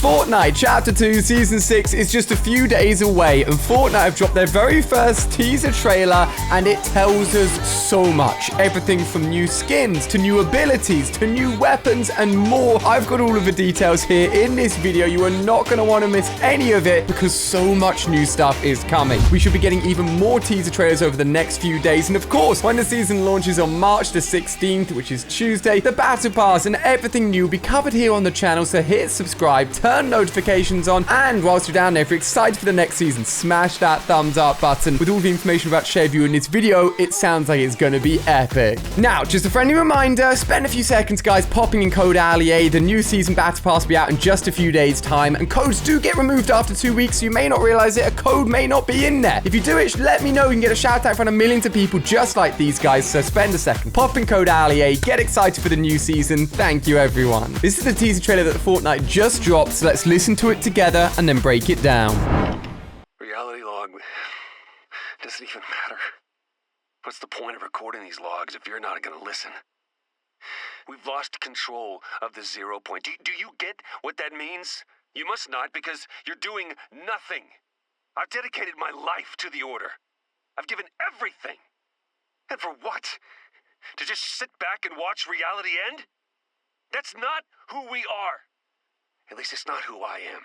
Fortnite Chapter 2 Season 6 is just a few days away, and Fortnite have dropped their very first teaser trailer, and it tells us so much. Everything from new skins, to new abilities, to new weapons, and more. I've got all of the details here in this video. You are not going to want to miss any of it, because so much new stuff is coming. We should be getting even more teaser trailers over the next few days, and of course, when the season launches on March the 16th, which is Tuesday, the Battle Pass and everything new will be covered here on the channel, so hit subscribe, turn notifications on, and whilst you're down there, if you're excited for the next season, smash that thumbs up button. With all the information about to share with you in this video, it sounds like it's going to be epic. Now, just a friendly reminder, spend a few seconds, guys, popping in code ALIA. The new season Battle Pass will be out in just a few days' time, and codes do get removed after 2 weeks, so you may not realize it. A code may not be in there. If you do it, let me know. You can get a shout out in front of millions of people just like these guys, so spend a second. Pop in code ALIA, get excited for the new season. Thank you, everyone. This is the teaser trailer that Fortnite just dropped, so let's listen to it together and then break it down. Reality log doesn't even matter. What's the point of recording these logs if you're not going to listen? We've lost control of the 0 point. Do you get what that means? You must not, because you're doing nothing. I've dedicated my life to the Order. I've given everything. And for what? To just sit back and watch reality end? That's not who we are. At least it's not who I am.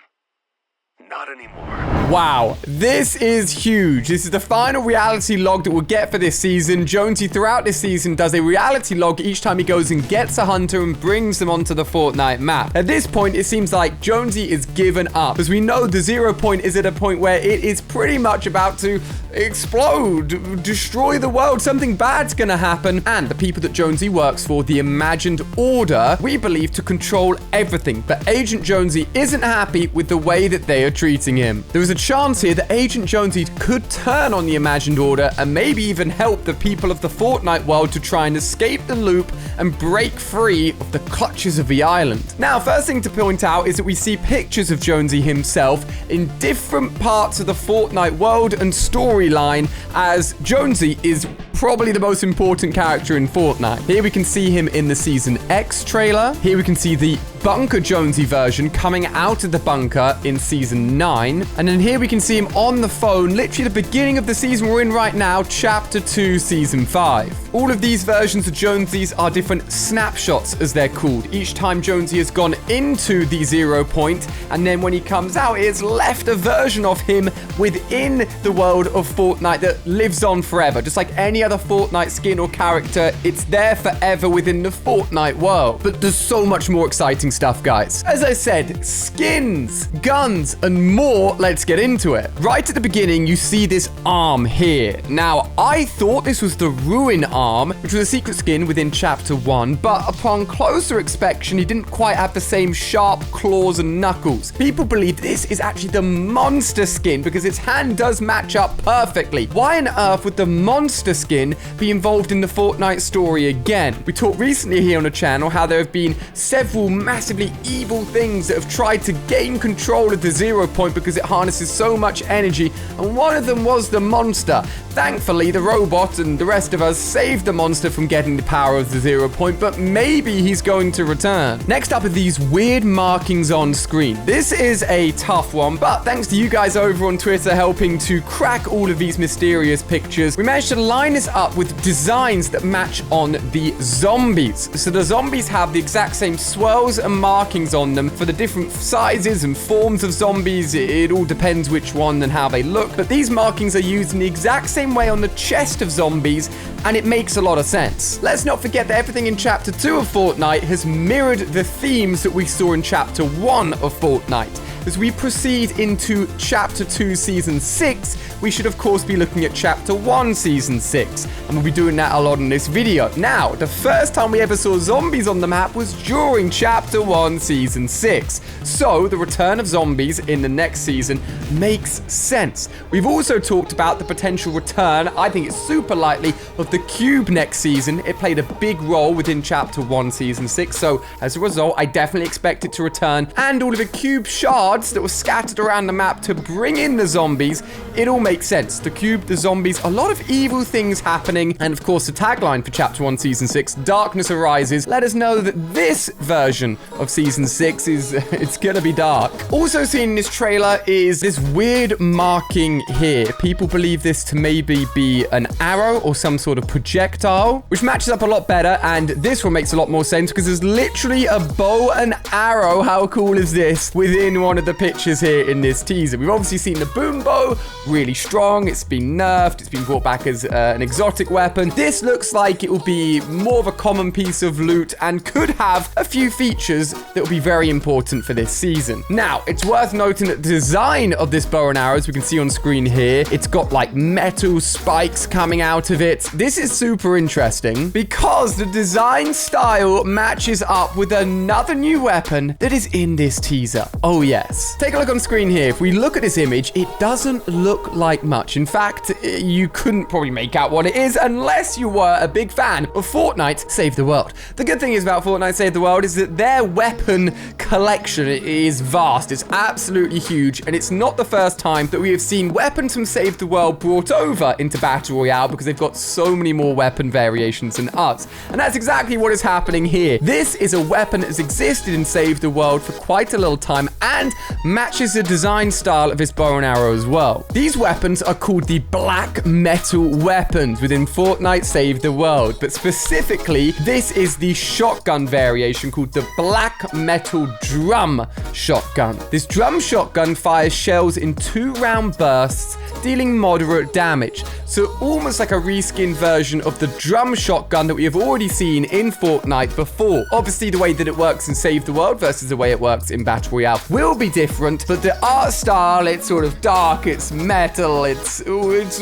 Not anymore. Wow, this is huge. This is the final reality log that we'll get for this season. Jonesy, throughout this season, does a reality log each time he goes and gets a hunter and brings them onto the Fortnite map. At this point, it seems like Jonesy is given up, as we know the 0 point is at a point where it is pretty much about to explode, destroy the world. Something bad's gonna happen, and the people that Jonesy works for, the Imagined Order, we believe to control everything. But Agent Jonesy isn't happy with the way that they are treating him. There is a chance here that Agent Jonesy could turn on the Imagined Order and maybe even help the people of the Fortnite world to try and escape the loop and break free of the clutches of the island. Now, first thing to point out is that we see pictures of Jonesy himself in different parts of the Fortnite world and storyline, as Jonesy is probably the most important character in Fortnite. Here we can see him in the Season X trailer. Here we can see the Bunker Jonesy version coming out of the bunker in Season 9. And then here we can see him on the phone, literally the beginning of the season we're in right now, Chapter 2, Season 5. All of these versions of Jonesy's are different snapshots, as they're called. Each time Jonesy has gone into the 0 point, and then when he comes out, it's left a version of him within the world of Fortnite that lives on forever. Just like any other Fortnite skin or character, it's there forever within the Fortnite world. But there's so much more exciting stuff, guys. As I said, skins, guns, and more. Let's get into it. Right at the beginning, you see this arm here. Now, I thought this was the Ruin arm, which was a secret skin within Chapter 1, but upon closer inspection, he didn't quite have the same sharp claws and knuckles. People believe this is actually the monster skin because its hand does match up perfectly. Why on earth would the monster skin be involved in the Fortnite story again? We talked recently here on the channel how there have been several massively evil things that have tried to gain control of the 0 point because it harnesses so much energy, and one of them was the monster. Thankfully, the robot and the rest of us saved the monster from getting the power of the 0 point, but maybe he's going to return. Next up are these weird markings on screen. This is a tough one, but thanks to you guys over on Twitter helping to crack all of these mysterious pictures, we managed to line this up with designs that match on the zombies. So the zombies have the exact same swirls and markings on them for the different sizes and forms of zombies. It all depends which one and how they look, but these markings are used in the exact same way on the chest of zombies, and it makes a lot of sense. Let's not forget that everything in Chapter 2 of Fortnite has mirrored the themes that we saw in Chapter 1 of Fortnite. As we proceed into Chapter 2 Season 6, we should of course be looking at Chapter 1 Season 6, and we'll be doing that a lot in this video. Now, the first time we ever saw zombies on the map was during Chapter 1 Season 6, so the return of zombies in the next season makes sense. We've also talked about the potential return, I think it's super likely, of the cube next season. It played a big role within Chapter 1 Season 6, so as a result, I definitely expect it to return, and all of the cube shards guards that were scattered around the map to bring in the zombies. It all makes sense. The cube, the zombies, a lot of evil things happening. And of course, the tagline for Chapter 1, Season 6, Darkness Arises, let us know that this version of Season 6 is, it's gonna be dark. Also seen in this trailer is this weird marking here. People believe this to maybe be an arrow or some sort of projectile, which matches up a lot better. And this one makes a lot more sense because there's literally a bow and arrow. How cool is this? Within one of the pictures here in this teaser. We've obviously seen the boom bow, really strong. It's been nerfed. It's been brought back as an exotic weapon. This looks like it will be more of a common piece of loot and could have a few features that will be very important for this season. Now, it's worth noting that the design of this bow and arrow, as we can see on screen here, it's got like metal spikes coming out of it. This is super interesting because the design style matches up with another new weapon that is in this teaser. Oh yes. Take a look on screen here. If we look at this image, it doesn't look like much. In fact, you couldn't probably make out what it is unless you were a big fan of Fortnite Save the World. The good thing is about Fortnite Save the World is that their weapon collection is vast. It's absolutely huge, and it's not the first time that we have seen weapons from Save the World brought over into Battle Royale because they've got so many more weapon variations than us. And that's exactly what is happening here. This is a weapon that has existed in Save the World for quite a little time and matches the design style of his bow and arrow as well. These weapons are called the black metal weapons within Fortnite Save the World, but specifically, this is the shotgun variation called the black metal drum shotgun. This drum shotgun fires shells in 2-round bursts, dealing moderate damage. So almost like a reskin version of the drum shotgun that we have already seen in Fortnite before. Obviously, the way that it works in Save the World versus the way it works in Battle Royale will be different, but the art style, it's sort of dark, it's metal, it's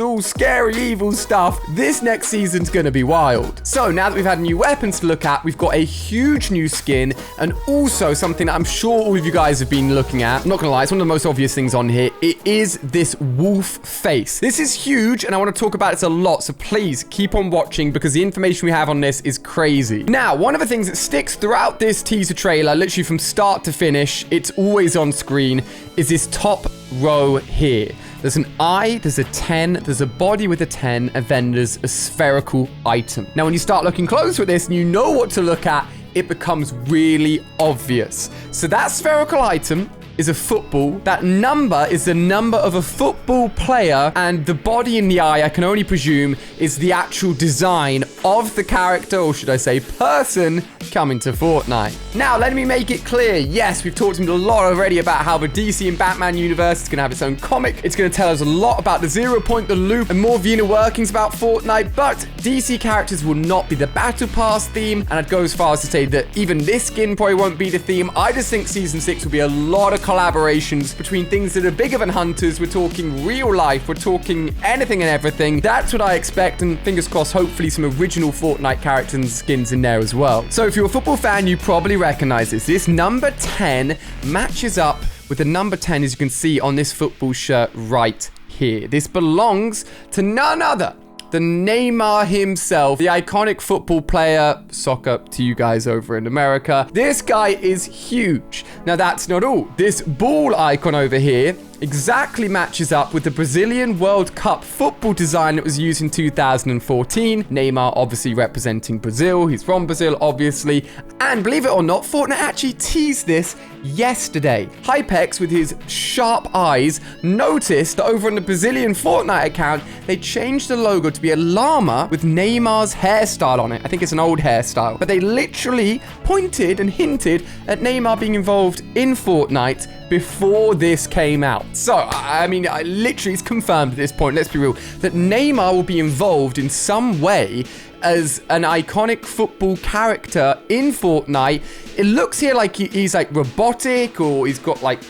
all scary, evil stuff. This next season's gonna be wild. So now that we've had new weapons to look at, we've got a huge new skin and also something that I'm sure all of you guys have been looking at. I'm not gonna lie, it's one of the most obvious things on here. It is this wolf face. This is huge and I want to talk about it a lot, so please keep on watching because the information we have on this is crazy. Now, one of the things that sticks throughout this teaser trailer, literally from start to finish, it's always on screen, is this top row here. There's an eye, there's a 10, there's a body with a 10, and then there's a spherical item. Now, when you start looking closer at this and you know what to look at, it becomes really obvious. So that spherical item is a football. That number is the number of a football player, and the body in the eye, I can only presume, is the actual design of the character, or should I say person, coming to Fortnite. Now, let me make it clear. Yes, we've talked a lot already about how the DC and Batman universe is going to have its own comic. It's going to tell us a lot about the Zero Point, the Loop, and more of the inner workings about Fortnite, but DC characters will not be the Battle Pass theme, and I'd go as far as to say that even this skin probably won't be the theme. I just think Season 6 will be a lot of collaborations between things that are bigger than Hunters. We're talking real life. We're talking anything and everything. That's what I expect, and fingers crossed, hopefully some original Fortnite characters and skins in there as well. So if you're a football fan, you probably recognize this. This number 10 matches up with the number 10, as you can see on this football shirt right here. This belongs to none other than Neymar himself, the iconic football player. Soccer to you guys over in America. This guy is huge. Now, that's not all. This ball icon over here exactly matches up with the Brazilian World Cup football design that was used in 2014. Neymar obviously representing Brazil. He's from Brazil, obviously. And believe it or not, Fortnite actually teased this yesterday. Hypex, with his sharp eyes, noticed that over on the Brazilian Fortnite account, they changed the logo to be a llama with Neymar's hairstyle on it. I think it's an old hairstyle. But they literally pointed and hinted at Neymar being involved in Fortnite before this came out. So, I mean, literally it's confirmed at this point, let's be real, that Neymar will be involved in some way as an iconic football character in Fortnite. It looks here like he's like robotic, or he's got like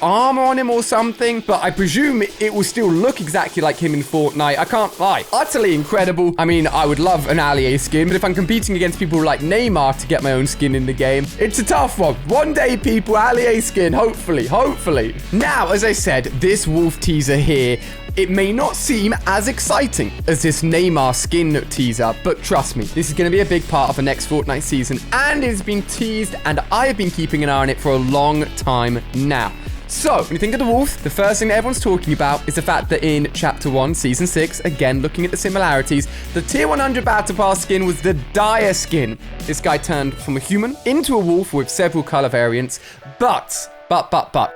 armor on him or something, but I presume it will still look exactly like him in Fortnite. I can't lie. Utterly incredible. I mean, I would love an Allier skin, but if I'm competing against people like Neymar to get my own skin in the game, it's a tough one. One day, people, Allier skin, hopefully. Now, as I said, this wolf teaser here, it may not seem as exciting as this Neymar skin teaser, but trust me, this is going to be a big part of the next Fortnite season, and it has been teased, and I have been keeping an eye on it for a long time now. So, when you think of the wolf, the first thing that everyone's talking about is the fact that in Chapter 1, Season 6, again, looking at the similarities, the Tier 100 Battle Pass skin was the dire skin. This guy turned from a human into a wolf with several color variants, but,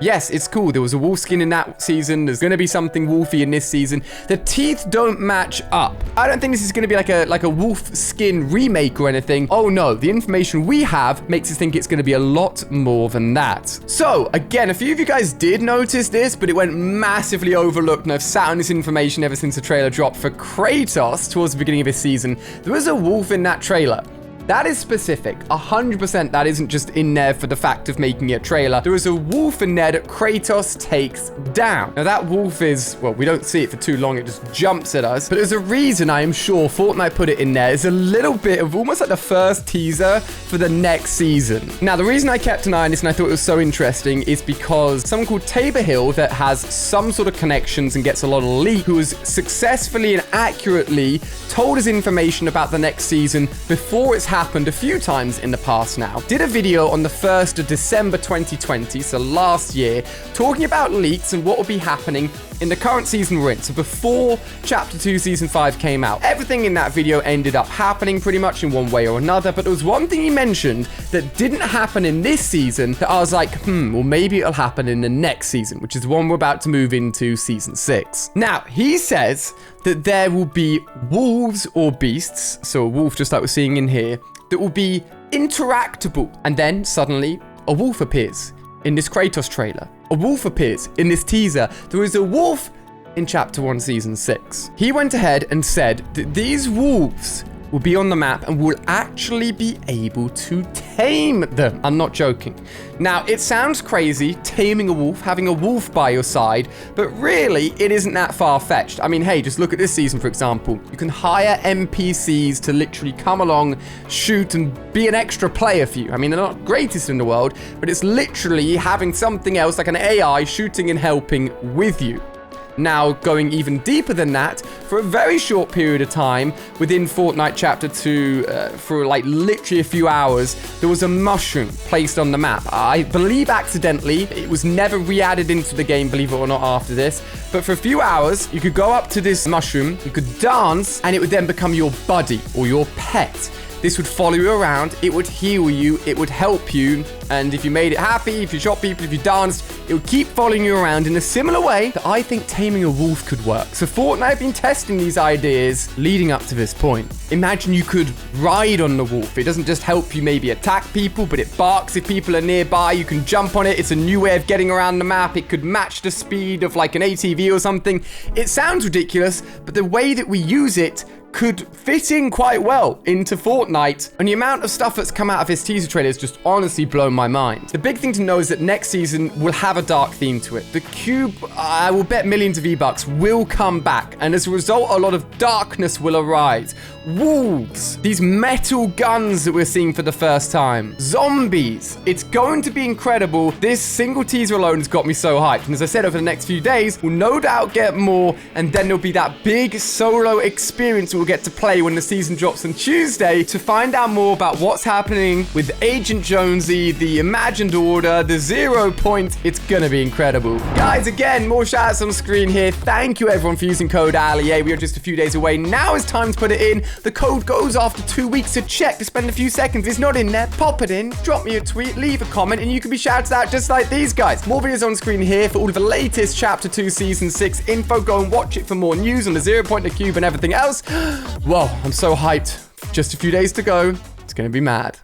yes, it's cool. There was a wolf skin in that season. There's going to be something wolfy in this season. The teeth don't match up. I don't think this is going to be like a wolf skin remake or anything. Oh no, the information we have makes us think it's going to be a lot more than that. So, again, a few of you guys did notice this, but it went massively overlooked, and I've sat on this information ever since the trailer dropped for Kratos towards the beginning of this season. There was a wolf in that trailer. That is specific. 100% that isn't just in there for the fact of making it a trailer. There is a wolf in there that Kratos takes down. Now that wolf is, well, we don't see it for too long. It just jumps at us. But there's a reason I am sure Fortnite put it in there. It's a little bit of almost like the first teaser for the next season. Now, the reason I kept an eye on this and I thought it was so interesting is because someone called Tabor Hill that has some sort of connections and gets a lot of leaks, who has successfully and accurately told us information about the next season before it's happened a few times in the past now, did a video on the 1st of December 2020, so last year, talking about leaks and what will be happening in the current season we're in. So before Chapter 2 Season 5 came out, everything in that video ended up happening pretty much in one way or another, but there was one thing he mentioned that didn't happen in this season that I was like, well, maybe it'll happen in the next season, which is the one we're about to move into, Season 6. Now, he says that there will be wolves or beasts, so a wolf just like we're seeing in here, that will be interactable. And then suddenly a wolf appears in this Kratos trailer. A wolf appears in this teaser. There is a wolf in Chapter 1, Season 6. He went ahead and said that these wolves will be on the map and will actually be able to tame them. I'm not joking. Now, it sounds crazy, taming a wolf, having a wolf by your side, but really, it isn't that far-fetched. I mean, hey, just look at this season, for example. You can hire NPCs to literally come along, shoot, and be an extra player for you. I mean, they're not greatest in the world, but it's literally having something else, like an AI, shooting and helping with you. Now, going even deeper than that, for a very short period of time, within Fortnite Chapter 2, for like literally a few hours, there was a mushroom placed on the map. I believe accidentally. It was never re-added into the game, believe it or not, after this. But for a few hours, you could go up to this mushroom, you could dance, and it would then become your buddy or your pet. This would follow you around, it would heal you, it would help you, and if you made it happy, if you shot people, if you danced, it would keep following you around in a similar way that I think taming a wolf could work. So Fortnite have been testing these ideas leading up to this point. Imagine you could ride on the wolf. It doesn't just help you maybe attack people, but it barks if people are nearby. You can jump on it. It's a new way of getting around the map. It could match the speed of like an ATV or something. It sounds ridiculous, but the way that we use it could fit in quite well into Fortnite, and the amount of stuff that's come out of this teaser trailer has just honestly blown my mind. The big thing to know is that next season will have a dark theme to it. The cube, I will bet millions of V-Bucks, will come back, and as a result, a lot of darkness will arise. Wolves, these metal guns that we're seeing for the first time, zombies. It's going to be incredible. This single teaser alone has got me so hyped, and as I said, over the next few days, we'll no doubt get more, and then there'll be that big solo experience we'll get to play when the season drops on Tuesday to find out more about what's happening with Agent Jonesy, the Imagined Order, the 0 Point. It's gonna be incredible. Guys, again, more shoutouts on screen here. Thank you everyone for using code ALIA. We are just a few days away. Now is time to put it in. The code goes after 2 weeks, so check to spend a few seconds. If it's not in there, pop it in, drop me a tweet, leave a comment, and you can be shouted out just like these guys. More videos on screen here for all of the latest Chapter 2 Season 6 info. Go and watch it for more news on the 0 Point, the cube, and everything else. Well, I'm so hyped. Just a few days to go. It's going to be mad.